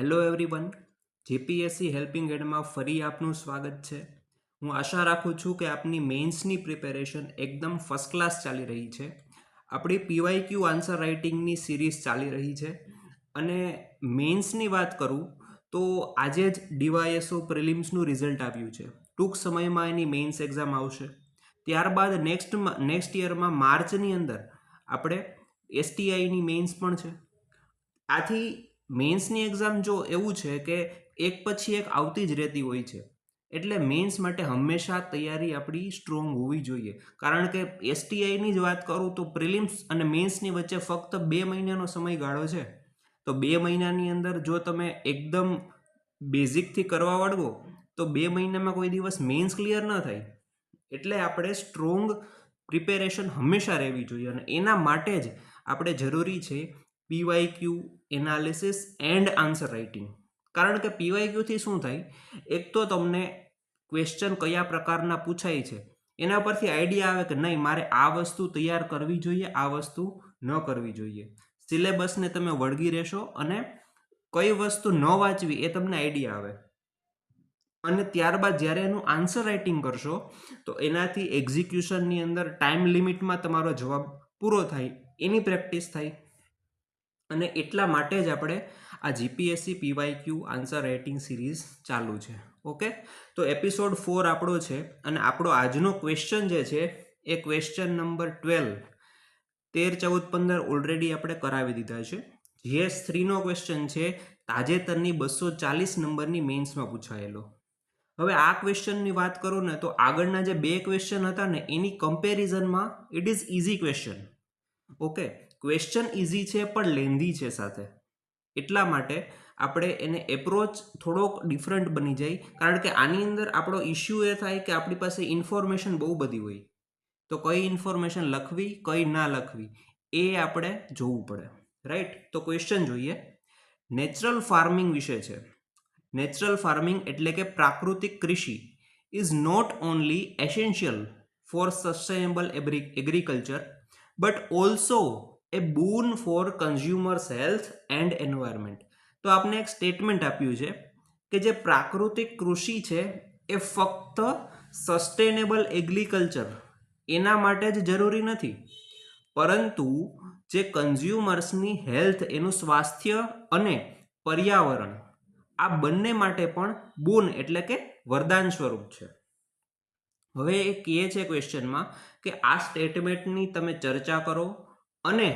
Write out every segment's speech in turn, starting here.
Hello everyone, GPSC helping એડમાં ફરી આપનું સ્વાગત છે. હું આશા રાખું છું કે આપની મેન્સની પ્રિપેરેશન એકદમ ફર્સ્ટ ક્લાસ ચાલી રહી છે. આપણી પીવાયક્યુ આન્સર રાઇટિંગની સિરીઝ ચાલી રહી છે અને મેન્સની વાત કરું તો આજે જ ડીવાયએસઓ પ્રિલિમ્સનું રિઝલ્ટ આવ્યું છે. ટૂંક સમયમાં એની મેન્સ એક્ઝામ આવશે. ત્યારબાદ નેક્સ્ટ યરમાં માર્ચની અંદર આપણે એસટીઆઈની મેન્સ પણ છે. આથી મેન્સની એક્ઝામ જો એવું છે કે એક પછી એક આવતી જ રહેતી હોય છે, એટલે મેન્સ માટે હંમેશા તૈયારી આપણી સ્ટ્રોંગ હોવી જોઈએ. કારણ કે એસટીઆઈની જ વાત કરું તો પ્રિલિમ્સ અને મેન્સની વચ્ચે ફક્ત 2 મહિનાનો સમયગાળો છે. તો 2 મહિનાની અંદર જો તમે એકદમ બેઝિકથી કરવા વળગો તો 2 મહિનામાં કોઈ દિવસ મેન્સ ક્લિયર ન થાય. એટલે આપણે સ્ટ્રોંગ પ્રિપેરેશન હંમેશા રહેવી જોઈએ અને એના માટે જ આપણે જરૂરી છે PYQ analysis and answer writing. કારણ કે પીવાયક્યુથી શું થાય, એક તો તમને ક્વેશ્ચન કયા પ્રકારના પૂછાય છે એના પરથી આઈડિયા આવે કે નહીં મારે આ વસ્તુ તૈયાર કરવી જોઈએ, આ વસ્તુ ન કરવી જોઈએ. સિલેબસને તમે વળગી રહેશો અને કઈ વસ્તુ ન વાંચવી એ તમને આઈડિયા આવે. અને ત્યારબાદ જ્યારે એનું આન્સર રાઇટિંગ કરશો તો એનાથી એક્ઝિક્યુશનની અંદર ટાઈમ લિમિટમાં તમારો જવાબ પૂરો થાય, એની પ્રેક્ટિસ થાય. અને એટલા માટે જ આપણે આ GPSC PYQ answer writing series ચાલુ છે. ઓકે, તો એપિસોડ 4 આપણો છે અને આપણો આજનો ક્વેશ્ચન જે છે એ ક્વેશ્ચન નંબર 12, 13, 14, 15 ઓલરેડી આપણે કરાવી દીધા છે. GS 3નો ક્વેશ્ચન છે, તાજેતરની 240 નંબરની મેન્સમાં પૂછાયેલો. હવે આ ક્વેશ્ચનની વાત કરું ને તો આગળના જે 2 ક્વેશ્ચન હતા ને એની કમ્પેરિઝનમાં it is easy question. Okay, question easy છે પણ લેન્ધી છે સાથે. એટલા માટે આપણે એને એપ્રોચ થોડોક ડિફરન્ટ બની જાય. કારણ કે આની અંદર આપણો ઇશ્યુ એ થાય કે આપણી પાસે ઇન્ફોર્મેશન બહુ બધી હોય, તો કઈ ઇન્ફોર્મેશન લખવી કઈ ના લખવી એ આપણે જોવું પડે. રાઈટ, તો ક્વેશ્ચન જોઈએ. નેચરલ ફાર્મિંગ વિશે છે. નેચરલ ફાર્મિંગ એટલે કે પ્રાકૃતિક કૃષિ is not only essential for sustainable agriculture but also a boon for consumers health and environment. તો આપને એક સ્ટેટમેન્ટ આપ્યું છે કે જે પ્રાકૃતિક કૃષિ છે એ ફક્ત સસ્ટેનેબલ એગ્રીકલ્ચર એના માટે જ જરૂરી નથી, પરંતુ જે કન્ઝ્યુમર્સની હેલ્થ, એનું સ્વાસ્થ્ય અને પર્યાવરણ આ બંને માટે પણ બૂન એટલે કે વરદાન સ્વરૂપ છે. હવે એ કહે છે ક્વેશ્ચનમાં કે આ સ્ટેટમેન્ટની તમે ચર્ચા કરો અને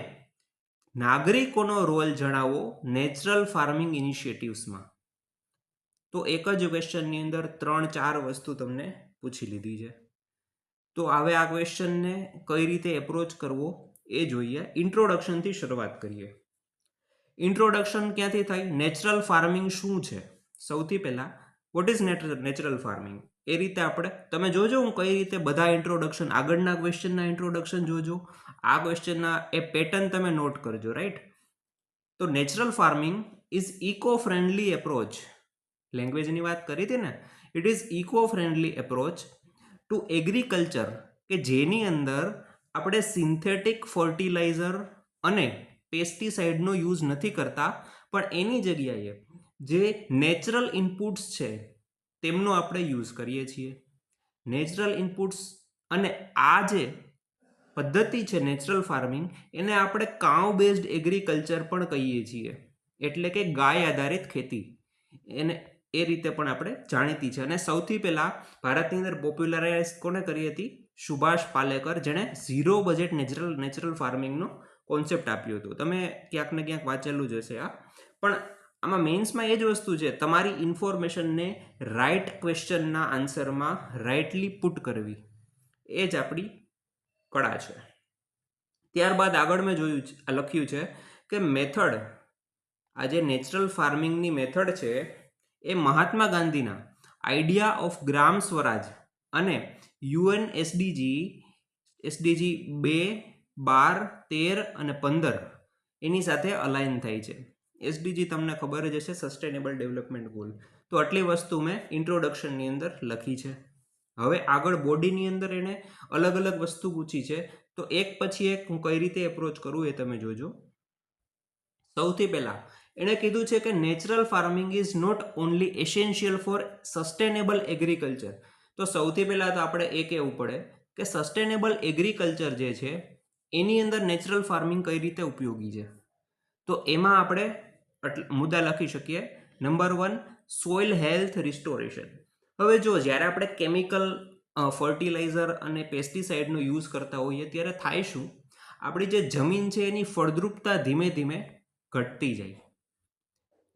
નાગરિકોનો રોલ જણાવો નેચરલ ફાર્મિંગ ઇનિશિયેટિવ્સમાં. તો એક જ ક્વેશ્ચનની અંદર 3-4 વસ્તુ તમને પૂછી લીધી છે. તો હવે આ ક્વેશ્ચનને કઈ રીતે એપ્રોચ કરવો એ જોઈએ. ઇન્ટ્રોડક્શનથી શરૂઆત કરીએ. ઇન્ટ્રોડક્શન ક્યાંથી થાય? નેચરલ ફાર્મિંગ શું છે? સૌથી પહેલા વોટ ઇઝ નેચરલ ફાર્મિંગ એ રીતે આપણે તમે જોજો હું કઈ રીતે બધા ઇન્ટ્રોડક્શન, આગળના ક્વેશ્ચનના ઇન્ટ્રોડક્શન જોજો, આ ક્વેશ્ચનના એ પેટર્ન તમે નોટ કરજો. રાઈટ, તો natural farming is eco friendly approach. લેંગ્વેજની વાત કરી હતી ને, it is eco friendly approach to agriculture કે જેની અંદર આપણે સિન્થેટિક ફર્ટિલાઇઝર અને પેસ્ટિસાઇડનો યુઝ નથી કરતા, પણ એની જગ્યાએ જે નેચરલ ઇનપુટ્સ છે તેમનો આપણે યુઝ કરીએ છીએ. નેચરલ ઇનપુટ્સ અને આ જે પદ્ધતિ છે નેચરલ ફાર્મિંગ, એને આપણે કાઉ બેઝડ એગ્રીકલ્ચર પણ કહીએ છીએ, એટલે કે ગાય આધારિત ખેતી. એને એ રીતે પણ આપણે જાણીતી છે. અને સૌથી પહેલા ભારતની અંદર પોપ્યુલરાઇઝ કોને કરી હતી? સુભાષ પાલેકર, જેણે ઝીરો બજેટ નેચરલ ફાર્મિંગનો કોન્સેપ્ટ આપ્યો હતો. તમે ક્યાંક ને ક્યાંક વાંચેલું જ હશે આ. પણ આમાં મેન્સમાં એ જ વસ્તુ છે, તમારી ઇન્ફોર્મેશનને રાઈટ ક્વેશ્ચનના આન્સરમાં રાઇટલી પુટ કરવી, એ જ આપણી કળા છે. ત્યારબાદ આગળ મેં જોયું લખ્યું છે કે મેથડ, આ જે નેચરલ ફાર્મિંગની મેથડ છે એ મહાત્મા ગાંધીના આઈડિયા ઓફ ગ્રામ સ્વરાજ અને UN SDG 2, 12, 13 અને 15 એની સાથે અલાઇન થાય છે. SDG તમને ખબર જ હશે, સસ્ટેનેબલ ડેવલપમેન્ટ ગોલ. તો આટલી વસ્તુ મેં ઇન્ટ્રોડક્શનની અંદર લખી છે. હવે આગળ બોડીની અંદર એને અલગ અલગ વસ્તુ પૂછી છે, તો એક પછી એક હું કઈ રીતે એપ્રોચ કરું એ તમે જોજો. સૌથી પહેલા એણે કીધું છે કે natural farming is not only essential for sustainable agriculture. તો સૌથી પહેલાં તો આપણે એ કહેવું પડે કે સસ્ટેનેબલ એગ્રીકલ્ચર જે છે એની અંદર નેચરલ ફાર્મિંગ કઈ રીતે ઉપયોગી છે. તો એમાં આપણે મુદ્દા લખી શકીએ. Number 1, soil health restoration. હવે જો જ્યારે આપણે કેમિકલ ફર્ટિલાઇઝર અને પેસ્ટિસાઇડનો યુઝ કરતા હોઈએ ત્યારે થાય શું, આપણી જે જમીન છે એની ફળદ્રુપતા ધીમે ધીમે ઘટતી જાય.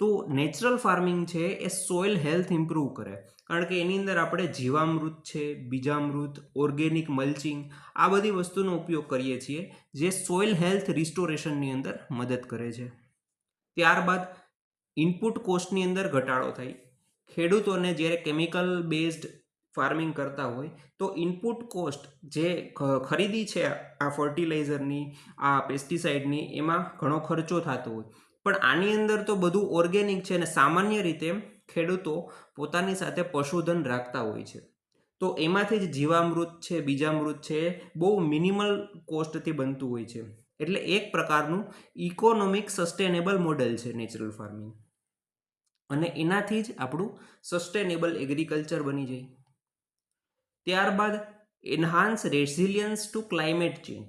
તો નેચરલ ફાર્મિંગ છે એ સોઇલ હેલ્થ ઇમ્પ્રૂવ કરે, કારણ કે એની અંદર આપણે જીવામૃત છે, બીજામૃત, ઓર્ગેનિક મલ્ચિંગ, આ બધી વસ્તુનો ઉપયોગ કરીએ છીએ જે સોઇલ હેલ્થ રિસ્ટોરેશનની અંદર મદદ કરે છે. ત્યારબાદ ઇનપુટ કોસ્ટની અંદર ઘટાડો થાય. ખેડૂતોને જ્યારે કેમિકલ બેઝડ ફાર્મિંગ કરતા હોય તો ઇનપુટ કોસ્ટ જે ખરીદી છે આ ફર્ટિલાઇઝરની, આ પેસ્ટિસાઇડની, એમાં ઘણો ખર્ચો થતો હોય. પણ આની અંદર તો બધું ઓર્ગેનિક છે અને સામાન્ય રીતે ખેડૂતો પોતાની સાથે પશુધન રાખતા હોય છે. તો એમાંથી જ જીવામૃત છે, બીજામૃત છે, બહુ મિનિમલ કોસ્ટથી બનતું હોય છે. એટલે એક પ્રકારનું ઇકોનોમિક સસ્ટેનેબલ મોડેલ છે નેચરલ ફાર્મિંગ, અને એનાથી જ આપણું સસ્ટેનેબલ એગ્રીકલ્ચર બની જાય. ત્યારબાદ enhance resilience to climate change.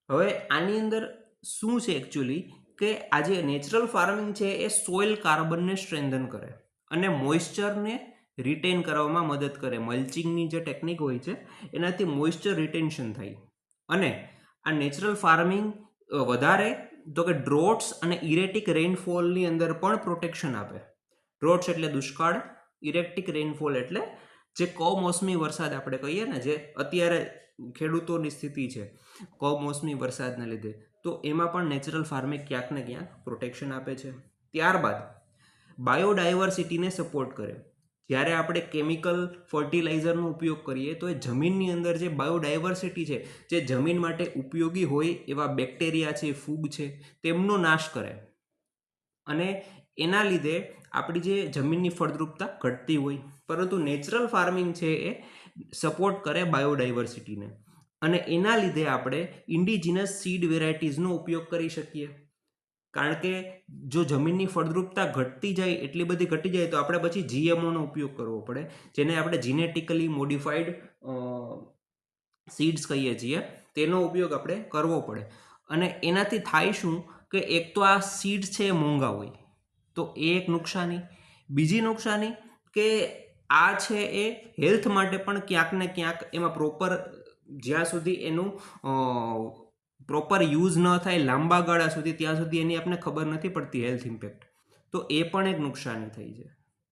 હવે આની અંદર શું છે એકચ્યુઅલી કે આ જે નેચરલ ફાર્મિંગ છે એ સોઇલ કાર્બનને સ્ટ્રેન્થન કરે અને મોઇશ્ચરને રિટેન કરવામાં મદદ કરે. મલ્ચિંગની જે ટેકનિક હોય છે એનાથી મોઇશ્ચર રિટેન્શન થાય. અને આ નેચરલ ફાર્મિંગ વધારે તો કે ડ્રોટ્સ અને ઇરેટિક રેઇનફોલની અંદર પણ પ્રોટેક્શન આપે. ડ્રોટ્સ એટલે દુષ્કાળ, ઇરેટિક રેઇનફોલ એટલે જે કમોસમી વરસાદ આપણે કહીએ ને, જે અત્યારે ખેડૂતોની સ્થિતિ છે કમોસમી વરસાદના લીધે, તો એમાં પણ નેચરલ ફાર્મિંગ ક્યાંક ને ક્યાંક પ્રોટેક્શન આપે છે. ત્યારબાદ બાયોડાયવર્સિટીને સપોર્ટ કરે. જ્યારે આપણે કેમિકલ ફર્ટિલાઇઝરનો ઉપયોગ કરીએ તો એ જમીનની અંદર જે બાયોડાયવર્સિટી છે, જે જમીન માટે ઉપયોગી હોય એવા બેક્ટેરિયા છે, ફૂગ છે, તેમનો નાશ કરે. અને એના લીધે આપણી જે જમીનની ફળદ્રુપતા ઘટતી હોય. પરંતુ નેચરલ ફાર્મિંગ છે એ સપોર્ટ કરે બાયોડાયવર્સિટીને, અને એના લીધે આપણે ઇન્ડિજિનસ સીડ વેરાયટીઝનો ઉપયોગ કરી શકીએ. કારણ કે જો જમીનની ફળદ્રુપતા ઘટતી જાય, એટલી બધી ઘટી જાય, તો આપણે પછી જીએમઓનો ઉપયોગ કરવો પડે, જેને આપણે જીનેટિકલી મોડિફાઈડ સીડ્સ કહીએ છીએ. તેનો ઉપયોગ આપણે કરવો પડે. અને એનાથી થાય શું કે એક તો આ સીડ્સ છે એ મોંઘા હોય, તો એ એક નુકસાની. બીજી નુકસાની કે આ છે એ હેલ્થ માટે પણ ક્યાંક ને ક્યાંક એમાં પ્રોપર, જ્યાં સુધી એનું પ્રોપર યુઝ ન થાય લાંબા ગાળા સુધી, ત્યાં સુધી એની આપણને ખબર નથી પડતી હેલ્થ ઇમ્પેક્ટ. તો એ પણ એક નુકસાની થઈ છે.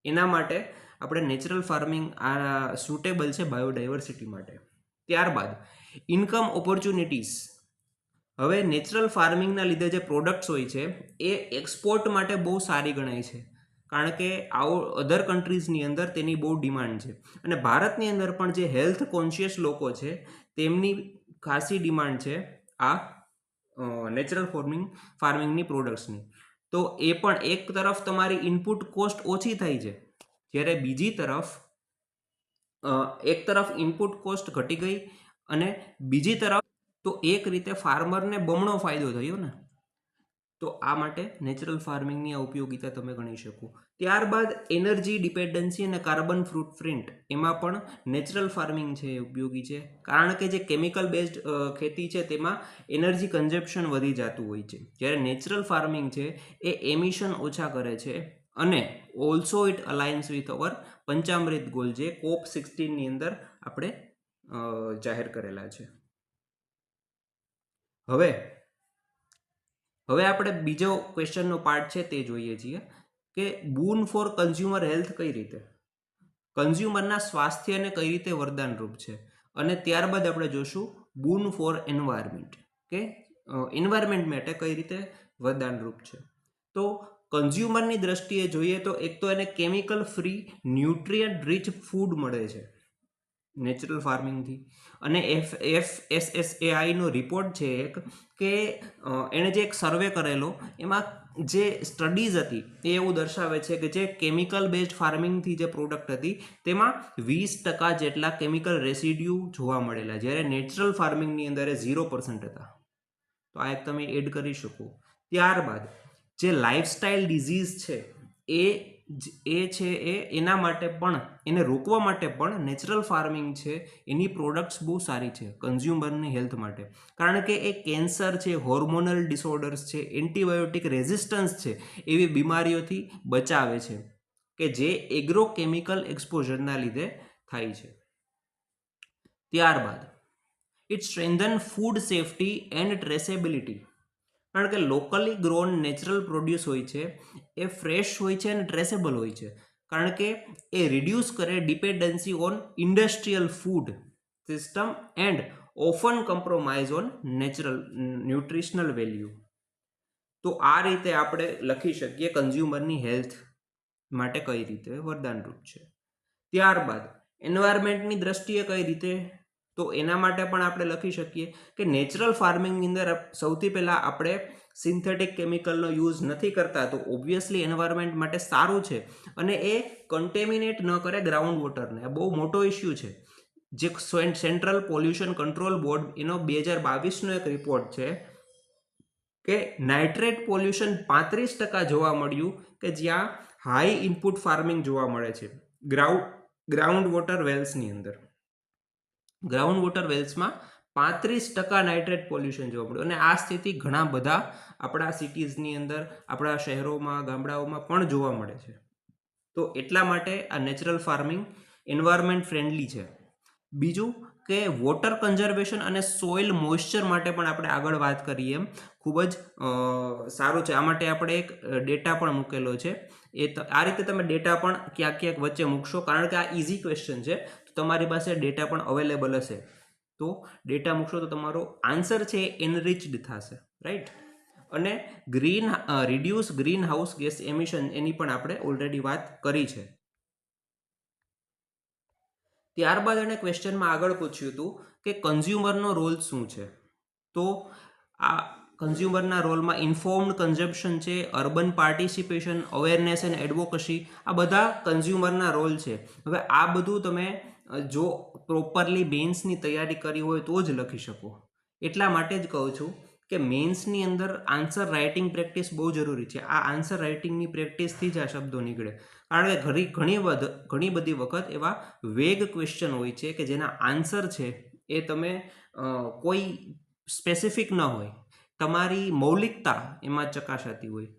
એના માટે આપણે નેચરલ ફાર્મિંગ આ સુટેબલ છે બાયોડાયવર્સિટી માટે. ત્યારબાદ ઇન્કમ ઓપોર્ચ્યુનિટીઝ. હવે નેચરલ ફાર્મિંગના લીધે જે પ્રોડક્ટ્સ હોય છે એ એક્સપોર્ટ માટે બહુ સારી ગણાય છે, કારણ કે અધર કન્ટ્રીઝની અંદર તેની બહુ ડિમાન્ડ છે. અને ભારતની અંદર પણ જે હેલ્થ કોન્શિયસ લોકો છે તેમની ખાસી ડિમાન્ડ છે આ નેચરલ ફાર્મિંગની પ્રોડક્ટ્સની. તો એ પણ એક તરફ તમારી ઇનપુટ કોસ્ટ ઓછી થાય છે, જ્યારે બીજી તરફ એક તરફ ઇનપુટ કોસ્ટ ઘટી ગઈ અને બીજી તરફ તો એક રીતે ફાર્મરને બમણો ફાયદો થયો ને. તો આ માટે નેચરલ ફાર્મિંગની આ ઉપયોગિતા તમે ગણી શકો. ત્યારબાદ એનર્જી ડિપેન્ડન્સી અને કાર્બન ફૂટપ્રિન્ટ, એમાં પણ નેચરલ ફાર્મિંગ છે એ ઉપયોગી છે, કારણ કે જે કેમિકલ બેઝડ ખેતી છે તેમાં એનર્જી કન્ઝપ્શન વધી જતું હોય છે, જ્યારે નેચરલ ફાર્મિંગ છે એ એમિશન ઓછા કરે છે. અને also it aligns with our Panchamrit goal, જે COP16ની અંદર આપણે જાહેર કરેલા છે. હવે આપણે બીજો ક્વેશ્ચનનો પાર્ટ છે તે જોઈએ છીએ કે બૂન ફોર કન્ઝ્યુમર હેલ્થ કઈ રીતે, કન્ઝ્યુમરના સ્વાસ્થ્યને કઈ રીતે વરદાનરૂપ છે. અને ત્યારબાદ આપણે જોશું બૂન ફોર એન્વાયરમેન્ટ, કે એન્વાયરમેન્ટ માટે કઈ રીતે વરદાનરૂપ છે. તો કન્ઝ્યુમરની દ્રષ્ટિએ જોઈએ તો એક તો એને chemical free nutrient rich food મળે છે નેચરલ ફાર્મિંગથી. અને FSSAIનો રિપોર્ટ છે એક, કે એણે જે એક સર્વે કરેલો, એમાં જે સ્ટડીઝ હતી એ એવું દર્શાવે છે કે જે કેમિકલ બેઝડ ફાર્મિંગથી જે પ્રોડક્ટ હતી તેમાં 20% જેટલા કેમિકલ રેસિડ્યુ જોવા મળેલા, જ્યારે નેચરલ ફાર્મિંગની અંદર એ 0% હતા. તો આ એક તમે એડ કરી શકો. ત્યારબાદ જે લાઇફસ્ટાઇલ ડિઝીઝ છે એના માટે પણ એને રોકવા માટે પણ નેચરલ ફાર્મિંગ છે એની પ્રોડક્ટ્સ બહુ સારી છે કન્ઝ્યુમરની હેલ્થ માટે, કારણ કે એ કેન્સર છે, હોર્મોનલ ડિસઓર્ડર્સ છે, એન્ટીબાયોટિક રેઝિસ્ટન્સ છે એવી બીમારીઓથી બચાવે છે કે જે એગ્રોકેમિકલ એક્સપોઝરના લીધે થાય છે. ત્યારબાદ it strengthen food safety and traceability, કારણ કે લોકલી ગ્રોન નેચરલ પ્રોડ્યુસ હોય છે એ ફ્રેશ હોય છે અને ટ્રેસેબલ હોય છે, કારણ કે એ રિડ્યુસ કરે dependency on industrial food system and often compromise on natural nutritional value. તો આ રીતે આપણે લખી શકીએ કન્ઝ્યુમરની હેલ્થ માટે કઈ રીતે વરદાનરૂપ છે. ત્યારબાદ એન્વાયરમેન્ટની દ્રષ્ટિએ કઈ રીતે, તો એના માટે પણ આપણે લખી શકીએ કે નેચરલ ફાર્મિંગની અંદર સૌથી પહેલાં આપણે સિન્થેટિક કેમિકલનો યુઝ નથી કરતા, તો ઓબ્વિયસલી એન્વાયરમેન્ટ માટે સારું છે અને એ કન્ટેમિનેટ ન કરે ગ્રાઉન્ડ વોટરને. આ બહુ મોટો ઇસ્યુ છે. જે સેન્ટ્રલ પોલ્યુશન કંટ્રોલ બોર્ડ એનો 2022નો એક રિપોર્ટ છે કે નાઇટ્રેટ પોલ્યુશન 35% જોવા મળ્યું કે જ્યાં હાઈ ઇનપુટ ફાર્મિંગ જોવા મળે છે ગ્રાઉન્ડ વોટર વેલ્સની અંદર. ગ્રાઉન્ડ વોટર વેલ્સમાં 35% નાઇટ્રેટ પોલ્યુશન જોવા મળ્યું અને આ સ્થિતિ ઘણા બધા આપણા સિટીઝની અંદર, આપણા શહેરોમાં, ગામડાઓમાં પણ જોવા મળે છે. તો એટલા માટે આ નેચરલ ફાર્મિંગ એન્વાયરમેન્ટ ફ્રેન્ડલી છે. બીજું કે વોટર કન્ઝર્વેશન અને સોઇલ મોઇશ્ચર માટે પણ આપણે આગળ વાત કરીએ એમ ખૂબ જ સારું છે. આ માટે આપણે એક ડેટા પણ મૂકેલો છે. આ રીતે તમે ડેટા પણ ક્યાંક ક્યાંક વચ્ચે મૂકશો, કારણ કે આ ઇઝી ક્વેશ્ચન છે, તો તમારી પાસે ડેટા પણ અવેલેબલ હશે. તો ડેટા મૂકશો તો તમારો આન્સર છે એનરિચડ થશે, રાઈટ. અને reduce greenhouse gas emission એની પણ આપણે ઓલરેડી વાત કરી છે. ત્યારબાદ એને ક્વેશ્ચનમાં આગળ પૂછ્યું હતું કે કન્ઝ્યુમરનો રોલ શું છે. તો આ કન્ઝ્યુમરના રોલમાં ઇન્ફોર્મ્ડ કન્ઝમ્પશન છે, urban participation, awareness and advocacy, આ બધા કન્ઝ્યુમરના રોલ છે. હવે આ બધું તમે જો પ્રોપરલી મેન્સની તૈયારી કરી હોય તો જ લખી શકો. એટલા માટે જ કહું છું કે મેન્સની અંદર આન્સર રાઇટિંગ પ્રેક્ટિસ બહુ જરૂરી છે. આ આન્સર રાઇટિંગની પ્રેક્ટિસથી જ આ શબ્દો નીકળે, કારણ કે ઘણી બધી વખત એવા વેગ ક્વેશ્ચન હોય છે કે જેના આન્સર છે એ તમે કોઈ સ્પેસિફિક ન હોય, તમારી મૌલિકતા એમાં ચકાસાતી હોય.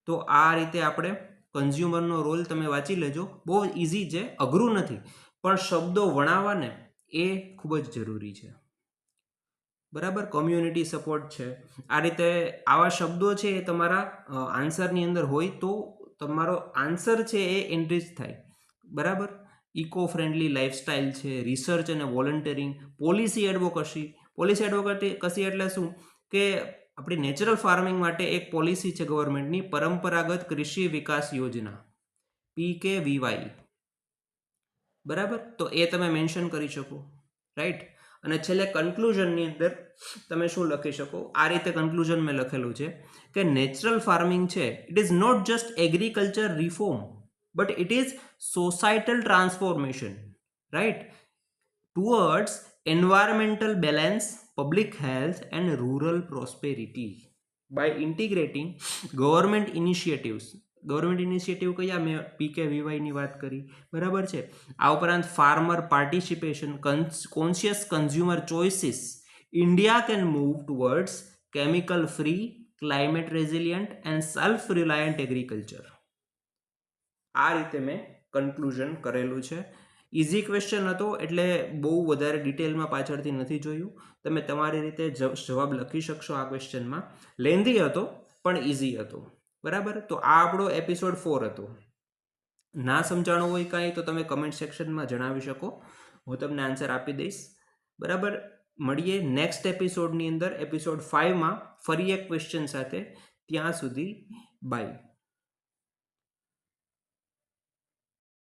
તો આ રીતે આપણે કન્ઝ્યુમરનો રોલ તમે વાંચી લેજો. બહુ ઇઝી છે, અઘરું નથી, પણ શબ્દો વણાવવાને એ ખૂબ જ જરૂરી છે. બરાબર. કોમ્યુનિટી સપોર્ટ છે, આ રીતે આવા શબ્દો છે એ તમારા આન્સરની અંદર હોય તો તમારો આન્સર છે એ એનરિચ થાય. બરાબર. ઇકો ફ્રેન્ડલી લાઇફસ્ટાઇલ છે, રિસર્ચ અને વોલન્ટિયરિંગ, પોલિસી એડવોકસી એટલે શું કે આપણી નેચરલ ફાર્મિંગ માટે એક પોલિસી છે ગવર્મેન્ટની, પરંપરાગત કૃષિ વિકાસ યોજના PKVY. બરાબર. તો એ તમે મેન્શન કરી શકો, રાઈટ. અને છેલ્લે કન્ક્લુઝનની અંદર તમે શું લખી શકો, આ રીતે કન્ક્લુઝન મેં લખેલું છે કે નેચરલ ફાર્મિંગ છે it is not just agriculture reform but it is societal transformation, right, towards environmental balance, public health and rural prosperity by integrating government initiative કયા, મેં PKVY ની વાત કરી, બરાબર છે. આ ઉપરાંત farmer participation, conscious consumer choices, India can move towards chemical free, climate resilient and self reliant agriculture. આ રીતે મેં કન્ક્લુઝન કરેલું છે. ઇઝી ક્વેશ્ચન હતો એટલે બહુ વધારે ડિટેલમાં પાછળથી નથી જોયું. તમે તમારી રીતે જવાબ લખી શકશો આ ક્વેશ્ચનમાં. લેન્ધી હતો પણ ઇઝી હતો. બરાબર. તો આ આપણો એપિસોડ 4 હતો. ના સમજાણું હોય કાંઈ તો તમે કમેન્ટ સેક્શનમાં જણાવી શકો, હું તમને આન્સર આપી દઈશ. બરાબર. મળીએ નેક્સ્ટ એપિસોડની અંદર, એપિસોડ 5માં ફરી એક ક્વેશ્ચન સાથે. ત્યાં સુધી બાય.